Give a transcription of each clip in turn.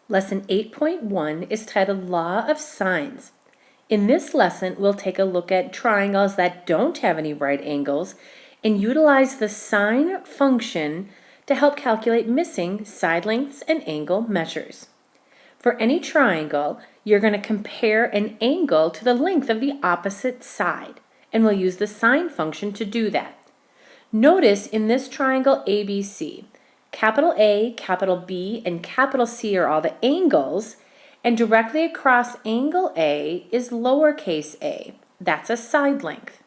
Lesson 8.1 is titled Law of Sines. In this lesson, we'll take a look at triangles that don't have any right angles and utilize the sine function to help calculate missing side lengths and angle measures. For any triangle, you're going to compare an angle to the length of the opposite side, and we'll use the sine function to do that. Notice in this triangle ABC, capital A, capital B, and capital C are all the angles, and directly across angle A is lowercase a. That's a side length.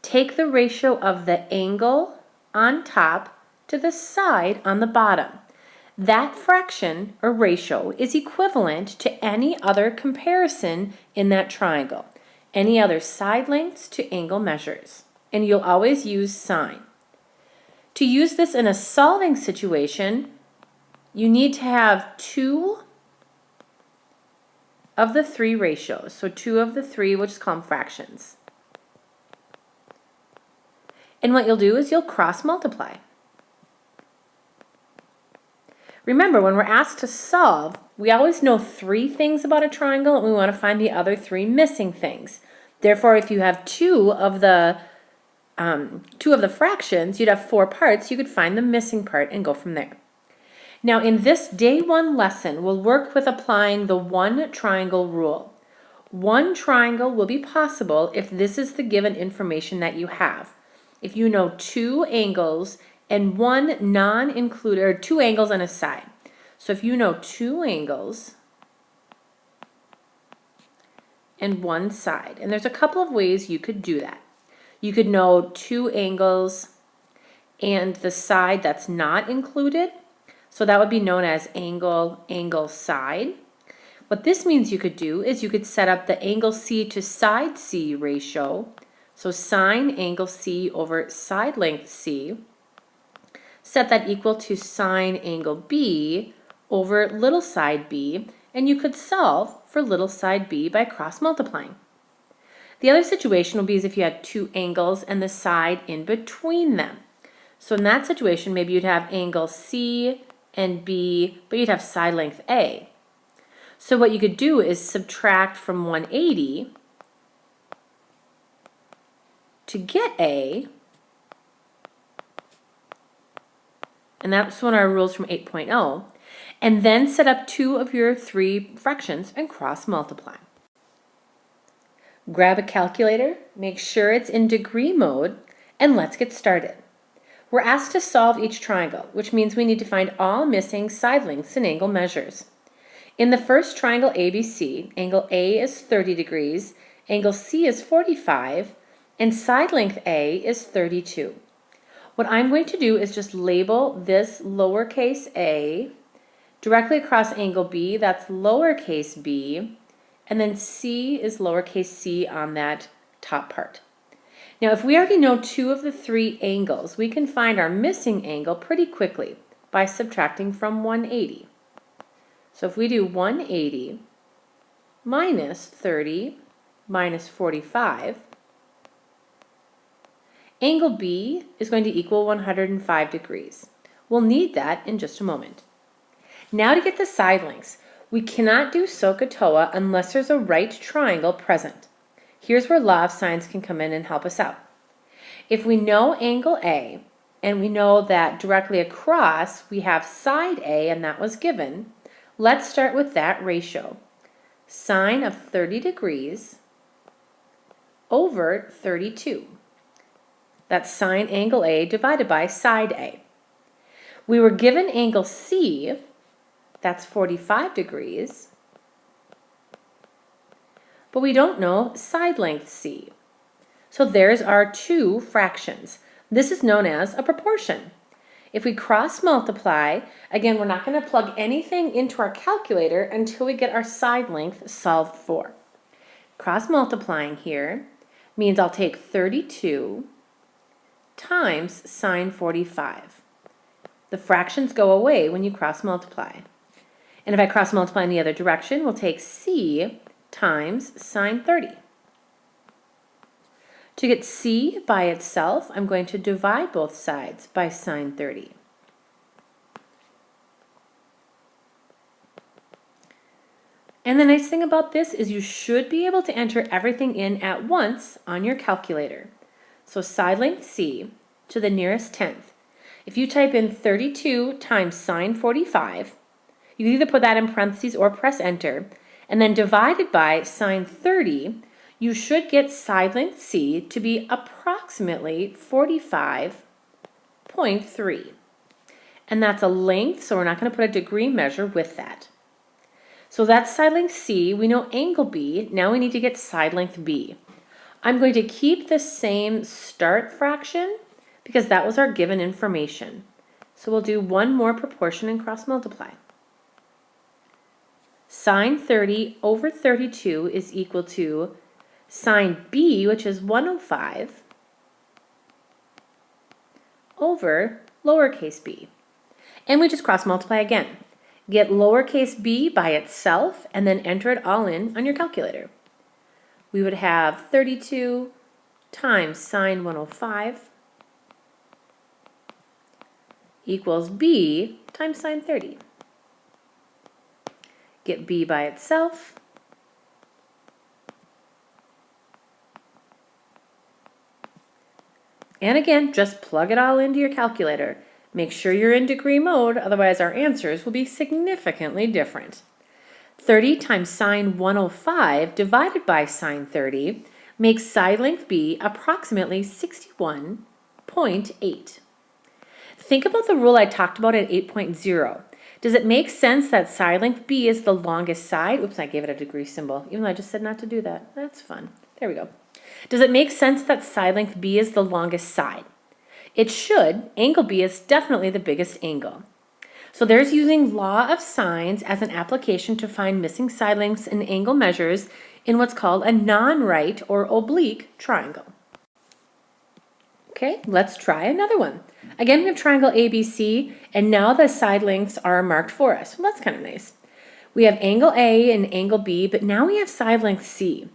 Take the ratio of the angle on top to the side on the bottom. That fraction or ratio is equivalent to any other comparison in that triangle, any other side lengths to angle measures, and you'll always use sine. To use this in a solving situation, you need to have two of the three ratios. So two of the three, we'll just call them fractions. And what you'll do is you'll cross multiply. Remember, when we're asked to solve, we always know three things about a triangle and we want to find the other three missing things. Therefore, if you have two of the fractions, you'd have four parts. You could find the missing part and go from there. Now, in this day one lesson, we'll work with applying the one triangle rule. One triangle will be possible if this is the given information that you have. If you know two angles and one non-included, or two angles and a side. So if you know two angles and one side, and there's a couple of ways you could do that. You could know two angles and the side that's not included. So that would be known as angle, angle, side. What this means you could do is you could set up the angle C to side C ratio. So sine angle C over side length C. Set that equal to sine angle B over little side b, and you could solve for little side b by cross multiplying. The other situation would be as if you had two angles and the side in between them. So in that situation, maybe you'd have angle C and B, but you'd have side length A. So what you could do is subtract from 180 to get A, and that's one of our rules from 8.0, and then set up two of your three fractions and cross multiply. Grab a calculator, make sure it's in degree mode, and let's get started. We're asked to solve each triangle, which means we need to find all missing side lengths and angle measures. In the first triangle ABC, angle A is 30 degrees, angle C is 45, and side length A is 32. What I'm going to do is just label this lowercase a directly across angle B, that's lowercase b, and then C is lowercase c on that top part. Now, if we already know two of the three angles, we can find our missing angle pretty quickly by subtracting from 180. So if we do 180 minus 30 minus 45, angle B is going to equal 105 degrees. We'll need that in just a moment. Now to get the side lengths, we cannot do SOHCAHTOA unless there's a right triangle present. Here's where law of sines can come in and help us out. If we know angle A, and we know that directly across we have side A, and that was given, let's start with that ratio. Sine of 30 degrees over 32. That's sine angle A divided by side A. We were given angle C, that's 45 degrees, but we don't know side length C. So there's our two fractions. This is known as a proportion. If we cross multiply, again, we're not going to plug anything into our calculator until we get our side length solved for. Cross multiplying here means I'll take 32 times sine 45. The fractions go away when you cross multiply. And if I cross multiply in the other direction, we'll take C times sine 30. To get C by itself, I'm going to divide both sides by sine 30. And the nice thing about this is you should be able to enter everything in at once on your calculator. So side length C to the nearest tenth. If you type in 32 times sine 45, you can either put that in parentheses or press enter, and then divided by sine 30, you should get side length C to be approximately 45.3. And that's a length, so we're not going to put a degree measure with that. So that's side length C. We know angle B. Now we need to get side length B. I'm going to keep the same start fraction because that was our given information. So we'll do one more proportion and cross multiply. Sine 30 over 32 is equal to sine B, which is 105, over lowercase b. And we just cross multiply again. Get lowercase b by itself and then enter it all in on your calculator. We would have 32 times sine 105 equals b times sine 30. Get b by itself. And again, just plug it all into your calculator. Make sure you're in degree mode, otherwise our answers will be significantly different. 30 times sine 105 divided by sine 30 makes side length B approximately 61.8. Think about the rule I talked about at 8.0. Does it make sense that side length B is the longest side? Oops, I gave it a degree symbol, even though I just said not to do that. That's fun. There we go. Does it make sense that side length B is the longest side? It should. Angle B is definitely the biggest angle. So there's using law of sines as an application to find missing side lengths and angle measures in what's called a non-right or oblique triangle. Okay, let's try another one. Again, we have triangle ABC, and now the side lengths are marked for us. Well, that's kind of nice. We have angle A and angle B, but now we have side length C.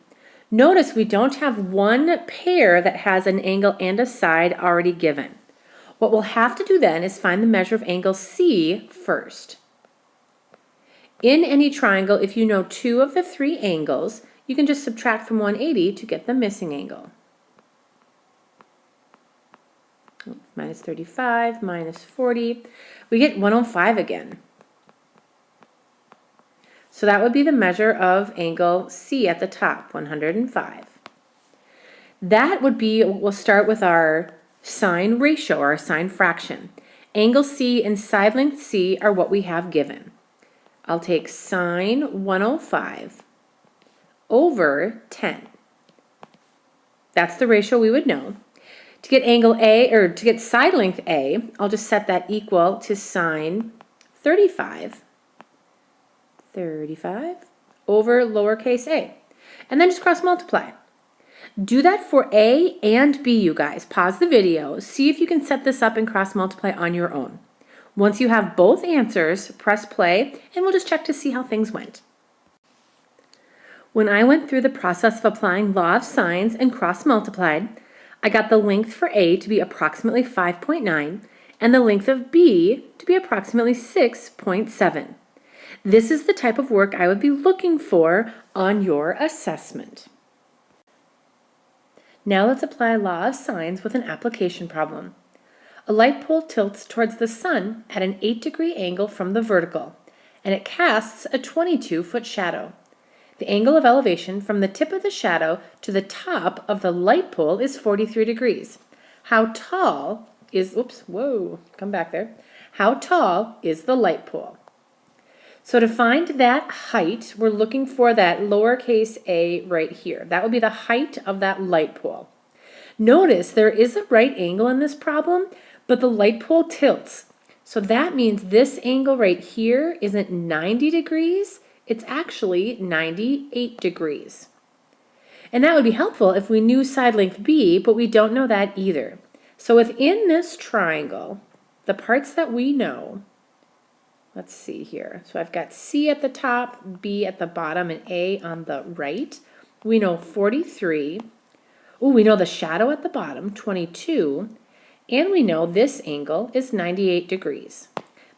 Notice we don't have one pair that has an angle and a side already given. What we'll have to do then is find the measure of angle C first. In any triangle, if you know two of the three angles, you can just subtract from 180 to get the missing angle. Minus 35, minus 40. We get 105 again. So that would be the measure of angle C at the top, 105. That would be, we'll start with our sine ratio, our sine fraction. Angle C and side length C are what we have given. I'll take sine 105 over 10. That's the ratio we would know. To get angle A, or to get side length A, I'll just set that equal to sine 35 over lowercase a. And then just cross multiply. Do that for A and B, you guys. Pause the video, see if you can set this up and cross multiply on your own. Once you have both answers, press play, and we'll just check to see how things went. When I went through the process of applying law of sines and cross multiplied, I got the length for A to be approximately 5.9 and the length of B to be approximately 6.7. This is the type of work I would be looking for on your assessment. Now let's apply law of sines with an application problem. A light pole tilts towards the sun at an 8-degree angle from the vertical, and it casts a 22-foot shadow. The angle of elevation from the tip of the shadow to the top of the light pole is 43 degrees. How tall is, How tall is the light pole? So to find that height, we're looking for that lowercase a right here. That would be the height of that light pole. Notice there is a right angle in this problem, but the light pole tilts. So that means this angle right here isn't 90 degrees, it's actually 98 degrees. And that would be helpful if we knew side length B, but we don't know that either. So within this triangle, the parts that we know, let's see here. So I've got C at the top, B at the bottom, and A on the right. We know 43. We know the shadow at the bottom, 22. And we know this angle is 98 degrees.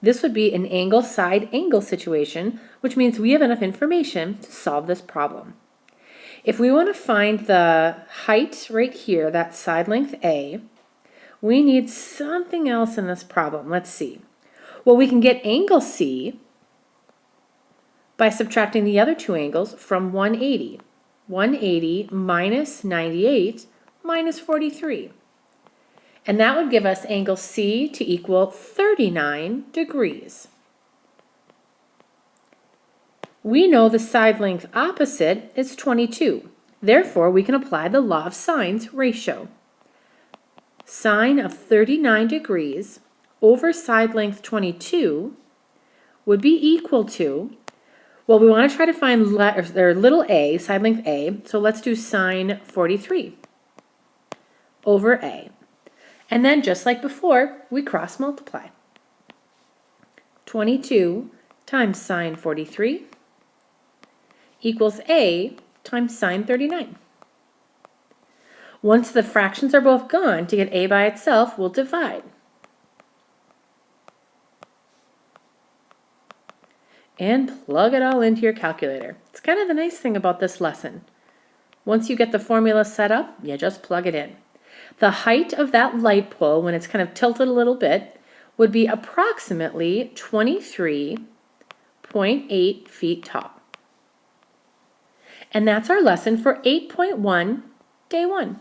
This would be an angle side angle situation, which means we have enough information to solve this problem. If we want to find the height right here, that side length A, we need something else in this problem. Let's see. Well, we can get angle C by subtracting the other two angles from 180. 180 minus 98 minus 43. And that would give us angle C to equal 39 degrees. We know the side length opposite is 22. Therefore, we can apply the law of sines ratio. Sine of 39 degrees over side length 22 would be equal to, well, we want to try to find little a, side length A, so let's do sine 43 over A. And then, just like before, we cross multiply. 22 times sine 43 equals A times sine 39. Once the fractions are both gone, to get A by itself, we'll divide. And plug it all into your calculator. It's kind of the nice thing about this lesson. Once you get the formula set up, you just plug it in. The height of that light pole, when it's kind of tilted a little bit, would be approximately 23.8 feet tall. And that's our lesson for 8.1, day 1.